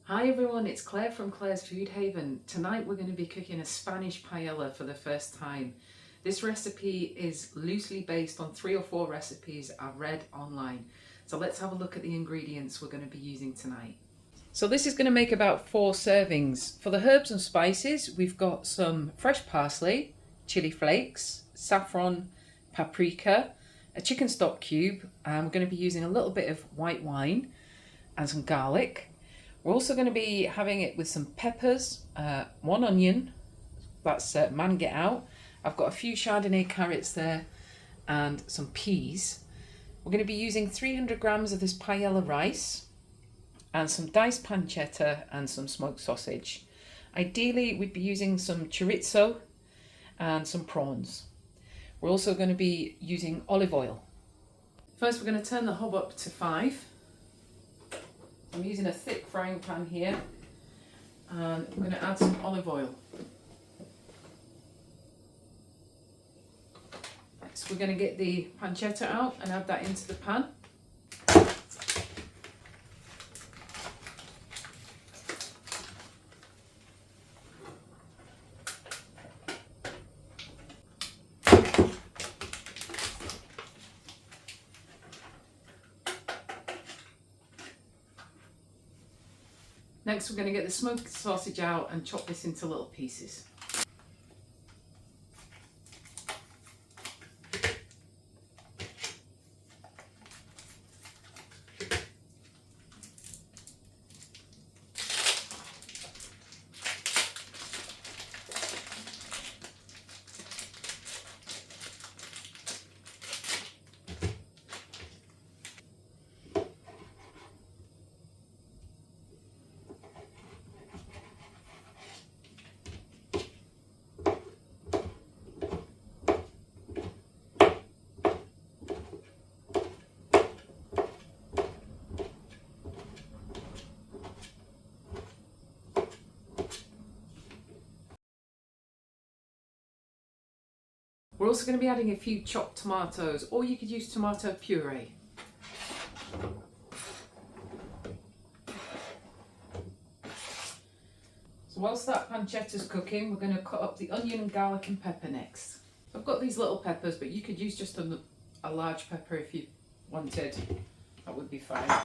Hi everyone, it's Claire from Claire's Food Haven. Tonight we're going to be cooking a Spanish paella for the first time. This recipe is loosely based on 3 or 4 recipes I've read online. So let's have a look at the ingredients we're going to be using tonight. So this is going to make about 4 servings. For the herbs and spices, we've got some fresh parsley, chili flakes, saffron, paprika, a chicken stock cube, and we're going to be using a little bit of white wine and some garlic. We're also going to be having it with some peppers, 1 onion, that's mangetout. I've got a few Chardonnay carrots there and some peas. We're going to be using 300 grams of this paella rice and some diced pancetta and some smoked sausage. Ideally, we'd be using some chorizo and some prawns. We're also going to be using olive oil. First, we're going to turn the hob up to 5. I'm using a thick frying pan here, and I'm going to add some olive oil. Next, we're going to get the pancetta out and add that into the pan. Next, we're going to get the smoked sausage out and chop this into little pieces. We're also going to be adding a few chopped tomatoes, or you could use tomato puree. So whilst that pancetta's cooking, we're going to cut up the onion, garlic and pepper next. I've got these little peppers, but you could use just a large pepper if you wanted. That would be fine.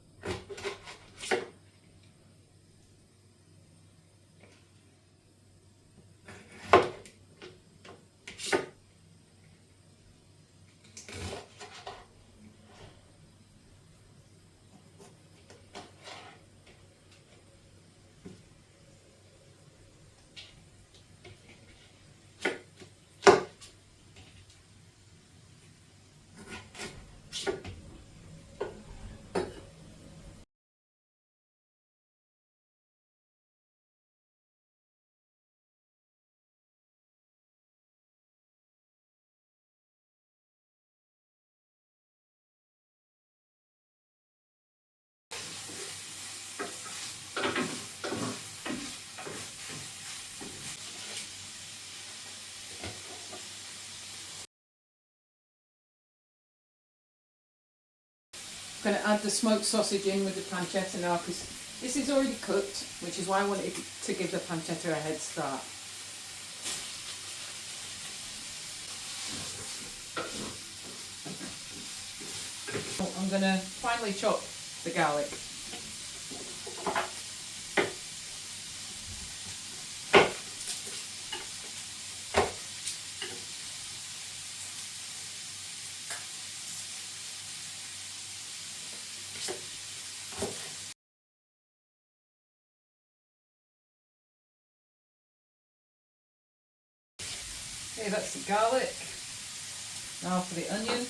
I'm going to add the smoked sausage in with the pancetta now, because this is already cooked, which is why I wanted to give the pancetta a head start. I'm going to finely chop the garlic. Okay, that's the garlic. Now for the onion.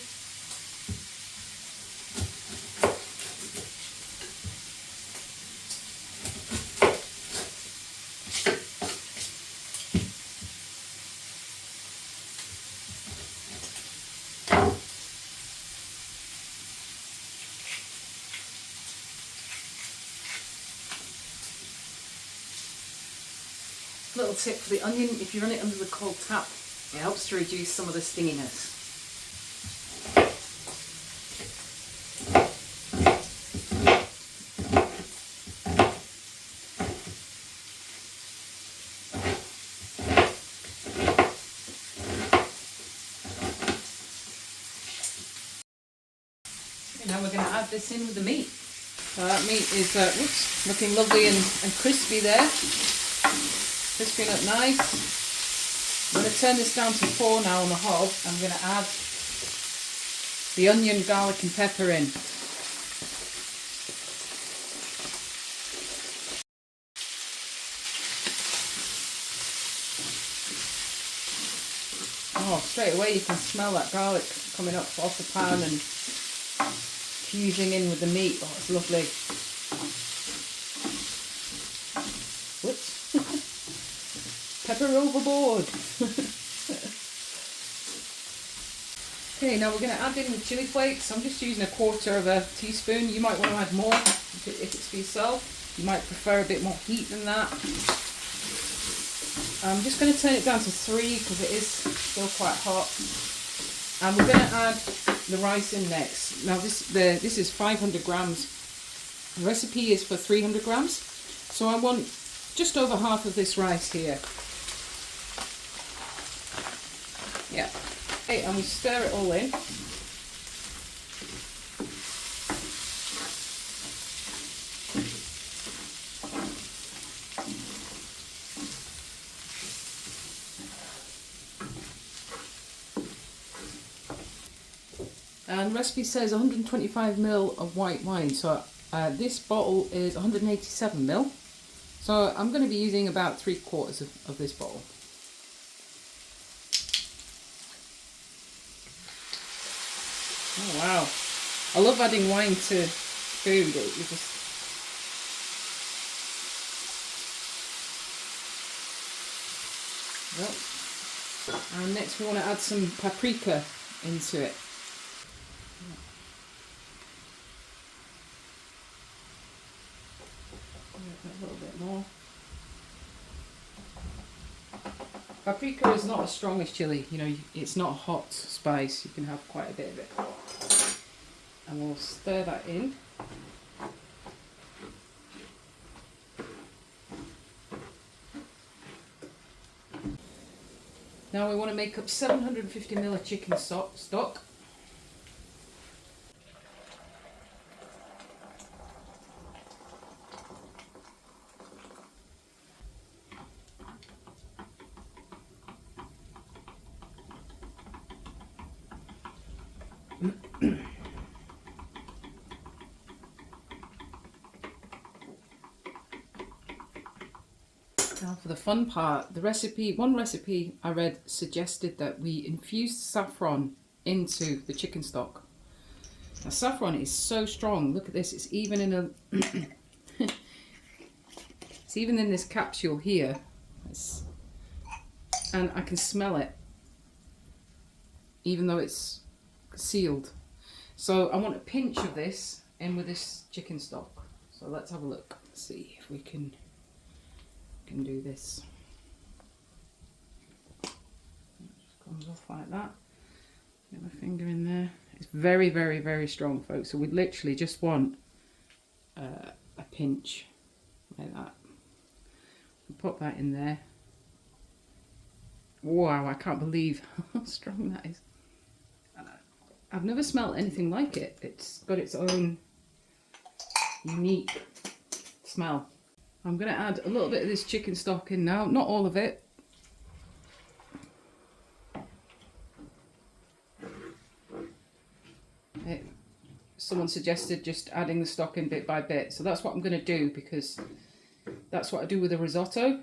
Little tip for the onion, if you run it under the cold tap, it helps to reduce some of the stinginess. Now we're going to add this in with the meat. So that meat is looking lovely and crispy there. Crisping up nice. I'm going to turn this down to 4 now on the hob. I'm going to add the onion, garlic and pepper in. Oh, straight away you can smell that garlic coming up off the pan and fusing in with the meat. Oh, it's lovely. Whoops. Pepper overboard. Okay, now we're going to add in the chili flakes. I'm just using 1/4 teaspoon. You might want to add more if it's for yourself. You might prefer a bit more heat than that. I'm just going to turn it down to 3 because it is still quite hot. And we're going to add the rice in next. Now this is 500 grams. The recipe is for 300 grams. So I want just over half of this rice here. Yeah. Okay, and we stir it all in. And the recipe says 125 ml of white wine, so this bottle is 187 ml. So I'm going to be using about 3/4 of this bottle. Oh wow, I love adding wine to food. And next we want to add some paprika into it. A little bit more. Paprika is not as strong as chili, you know, it's not a hot spice, you can have quite a bit of it. And we'll stir that in. Now we want to make up 750 ml of chicken stock. Now for the fun part, one recipe I read suggested that we infuse saffron into the chicken stock. Now saffron is so strong, look at this, it's even in a it's even in this capsule here, and I can smell it even though it's sealed. So I want a pinch of this in with this chicken stock. So let's have a look, see if we can do this. It just comes off like that. Get my finger in there. It's very, very, very strong, folks. So we literally just want a pinch like that. We put that in there. Wow, I can't believe how strong that is. I've never smelled anything like it. It's got its own unique smell. I'm going to add a little bit of this chicken stock in now, not all of it. Someone suggested just adding the stock in bit by bit, so that's what I'm going to do because that's what I do with a risotto.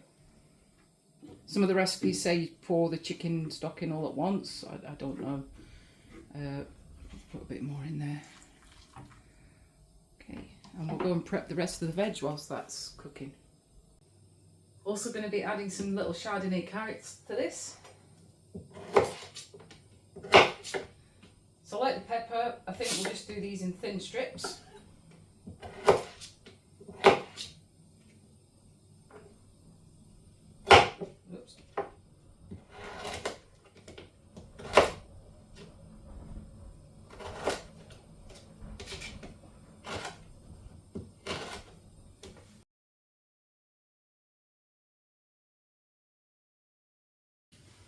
Some of the recipes say you pour the chicken stock in all at once. I don't know. Put a bit more in there. Okay, and we'll go and prep the rest of the veg whilst that's cooking. Also going to be adding some little Chardonnay carrots to this. So like the pepper, I think we'll just do these in thin strips. Oops.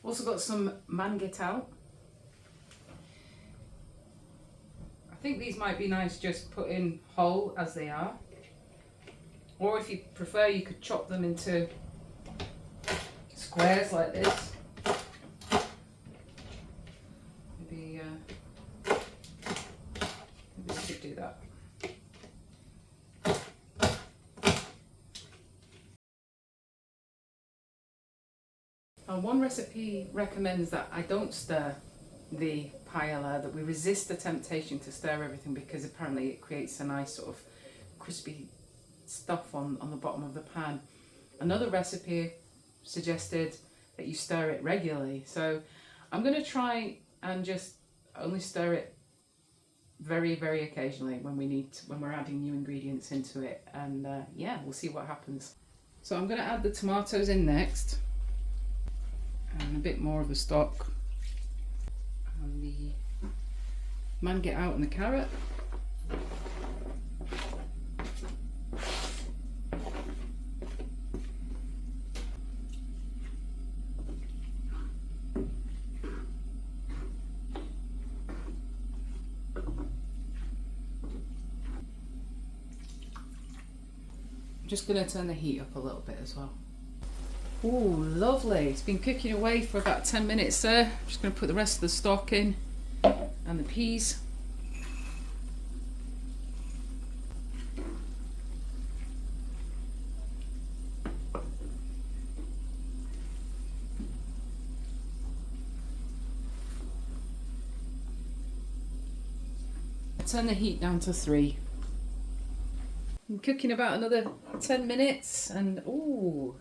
Also got some mangetout. I think these might be nice just put in whole as they are. Or if you prefer, you could chop them into squares like this. Maybe we could do that. One recipe recommends that I don't stir the paella, that we resist the temptation to stir everything, because apparently it creates a nice sort of crispy stuff on the bottom of the pan. Another recipe suggested that you stir it regularly, so I'm going to try and just only stir it very, very occasionally when we're adding new ingredients into it, and yeah, we'll see what happens. So I'm going to add the tomatoes in next, and a bit more of the stock, and the mangetout and the carrot. I'm just going to turn the heat up a little bit as well. Ooh, lovely. It's been cooking away for about 10 minutes there. I'm just going to put the rest of the stock in and the peas. Turn the heat down to 3. I'm cooking about another 10 minutes and ooh,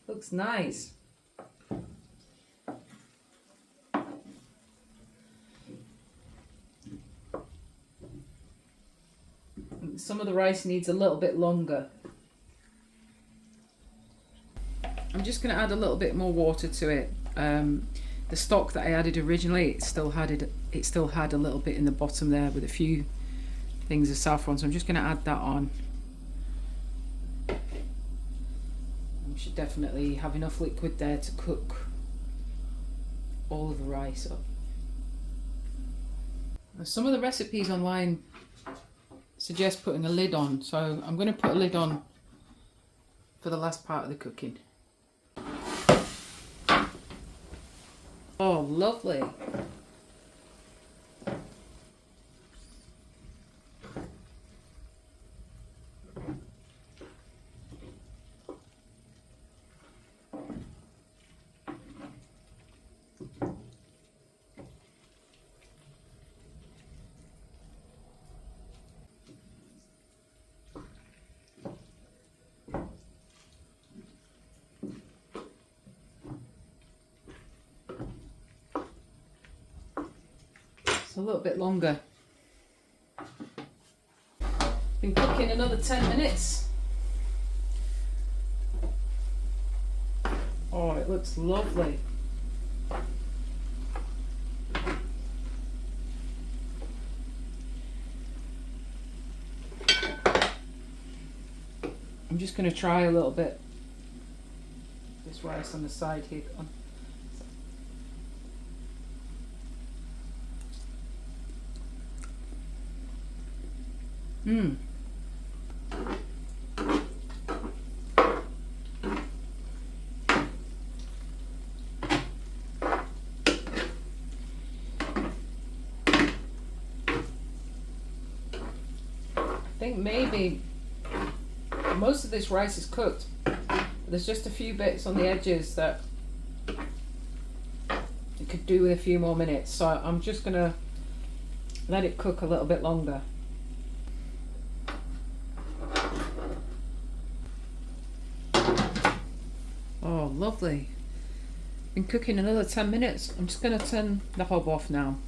looks nice. Some of the rice needs a little bit longer. I'm just going to add a little bit more water to it. The stock that I added originally, it still had a little bit in the bottom there with a few things of saffron, so I'm just going to add that on. We should definitely have enough liquid there to cook all of the rice up. Some of the recipes online suggest putting a lid on, so I'm going to put a lid on for the last part of the cooking. Oh, lovely. It's a little bit longer. Been cooking another 10 minutes. Oh, it looks lovely. I'm just going to try a little bit this rice on the side here. I think maybe most of this rice is cooked. There's just a few bits on the edges that it could do with a few more minutes, so I'm just gonna let it cook a little bit longer. Oh, lovely. Been cooking another 10 minutes. I'm just going to turn the hob off now.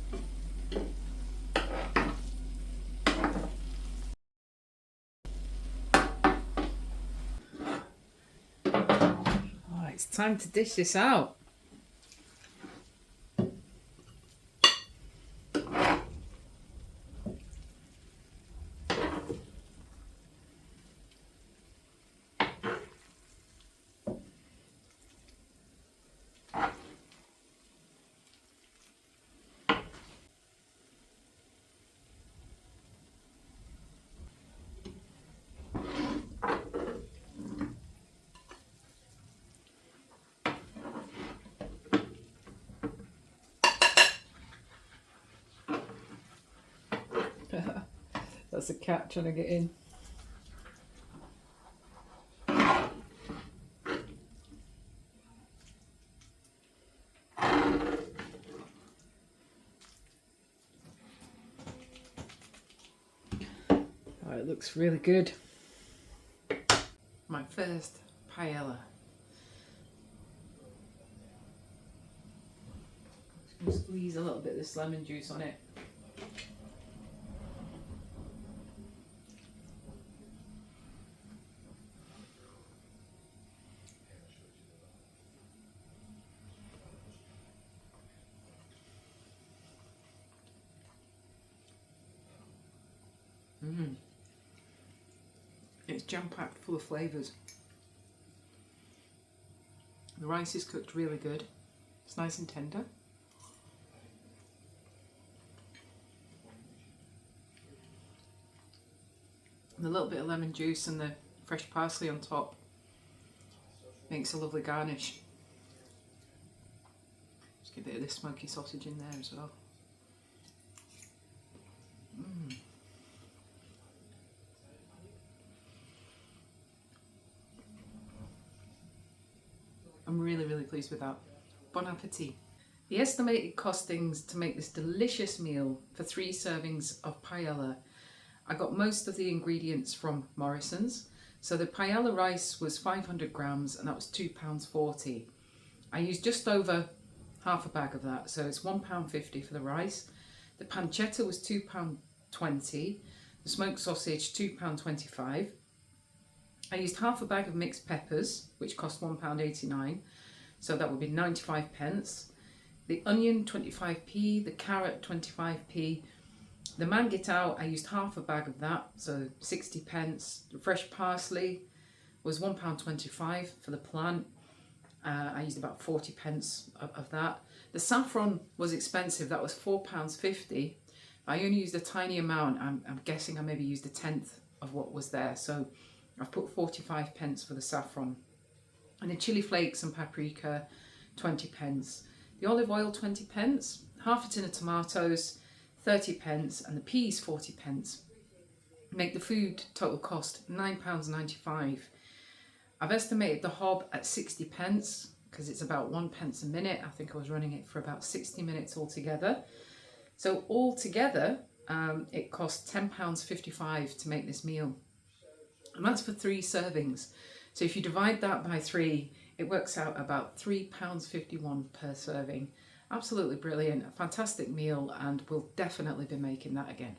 Oh, it's time to dish this out. That's a cat trying to get in. Oh, it looks really good. My first paella. Squeeze a little bit of this lemon juice on it. It's jam-packed full of flavours. The rice is cooked really good. It's nice and tender. And a little bit of lemon juice and the fresh parsley on top makes a lovely garnish. Just get a bit of this smoky sausage in there as well. I'm really pleased with that. Bon appetit. The estimated costings to make this delicious meal for 3 servings of paella, I got most of the ingredients from Morrison's. So the paella rice was 500 grams and that was £2.40. I used just over half a bag of that, so it's £1.50 for the rice. The pancetta was £2.20. The smoked sausage £2.25. I used half a bag of mixed peppers, which cost £1.89, so that would be 95 pence. The onion 25p, the carrot 25p. The mangetout, I used half a bag of that, so 60 pence. The fresh parsley was £1.25 for the plant. I used about 40 pence of that. The saffron was expensive, that was £4.50. I only used a tiny amount. I'm guessing I maybe used a tenth of what was there, so I've put 45 pence for the saffron. And the chili flakes and paprika, 20 pence. The olive oil, 20 pence. Half a tin of tomatoes, 30 pence. And the peas, 40 pence. Make the food total cost £9.95. I've estimated the hob at 60 pence because it's about 1 pence a minute. I think I was running it for about 60 minutes altogether. So altogether, it cost £10.55 to make this meal. And that's for 3 servings. So if you divide that by 3, it works out about £3.51 per serving. Absolutely brilliant, a fantastic meal, and we'll definitely be making that again.